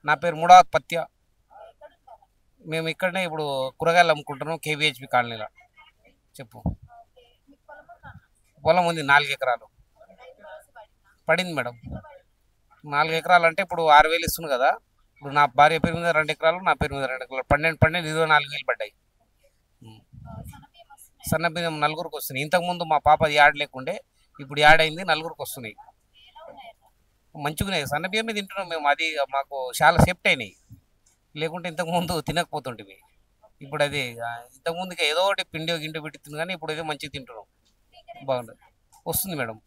నా పేరు ముడాత్ పత్య. మేము ఇక్కడనే ఇప్పుడు కూరగాయలు అమ్ముకుంటున్నాం కేవీహెచ్పి కాలనీలో. చెప్పు. పొలం ఉంది 4 ఎకరాలు. పడింది మేడం. 4 ఎకరాలు అంటే ఇప్పుడు 6,000 ఇస్తుంది కదా. ఇప్పుడు నా భార్య పేరు మీద 2 ఎకరాలు, నా పేరు మీద 2 ఎకరాలు. 12 24,000 పడ్డాయి. సన్న బియ్యం నలుగురికి వస్తున్నాయి. ఇంతకుముందు మా పాప యాడ్ లేకుండే, ఇప్పుడు యాడ్ అయింది, నలుగురికి వస్తున్నాయి. మంచిగానే సన్న బియ్యమే తింటున్నాం మేము. అది మాకు చాలా సేఫ్టీ అయినాయి. లేకుంటే ఇంతకుముందు తినకపోతుంటివి. ఇప్పుడు అది ఇంతకుముందుకి ఏదో ఒకటి పిండి గిండి పెట్టి కానీ ఇప్పుడు అయితే మంచిగా తింటున్నాం. బాగుంది. వస్తుంది మేడం.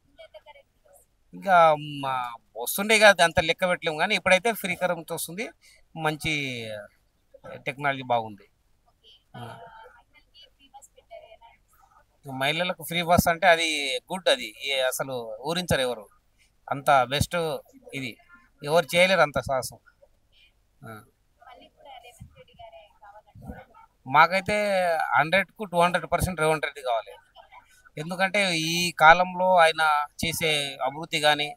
ఇంకా మా వస్తుండే కాదు, అంత లెక్క పెట్టలేము కానీ ఇప్పుడైతే ఫ్రీ కరెంట్ వస్తుంది. మంచి టెక్నాలజీ బాగుంది. మహిళలకు ఫ్రీ బస్ అంటే అది గుడ్. అది అసలు ఊరించరు ఎవరు. అంత బెస్ట్ ఇది. ఎవరు చేయలేరు అంత సాహసం. ఆ. మాకైతే 100కు 200% రేవంత్ రెడ్డి కావాలి. ఎందుకంటే ఈ కాలంలో ఆయన చేసే అభివృద్ధి కానీ,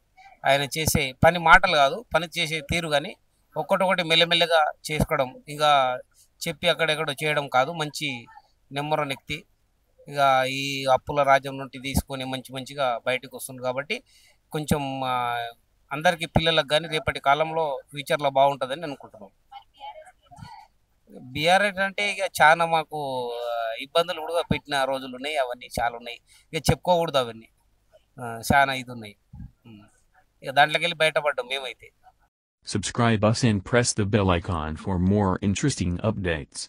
ఆయన చేసే పని మాటలు కాదు, పని చేసే తీరు కానీ ఒక్కటొకటి మెల్లమెల్లగా చేసుకోవడం, ఇంకా చెప్పి అక్కడెక్కడో చేయడం కాదు. మంచి నెంబర్ వన్ వ్యక్తి. ఇక ఈ అప్పుల రాజ్యం నుండి తీసుకొని మంచి మంచిగా బయటకు వస్తుంది కాబట్టి కొంచెం అందరికీ పిల్లలకు కానీ రేపటి కాలంలో ఫ్యూచర్లో బాగుంటుందని అనుకుంటున్నాం. బీఆర్ఎస్ అంటే ఇక చాలా మాకు ఇబ్బందులు కూడా పెట్టిన రోజులు ఉన్నాయి. అవన్నీ చాలా ఉన్నాయి. ఇక చెప్పుకోకూడదు అవన్నీ. చాలా ఇది ఉన్నాయి. ఇక దాంట్లోకి వెళ్ళి బయటపడ్డాం మేమైతే. Subscribe us and press the bell icon for more interesting updates.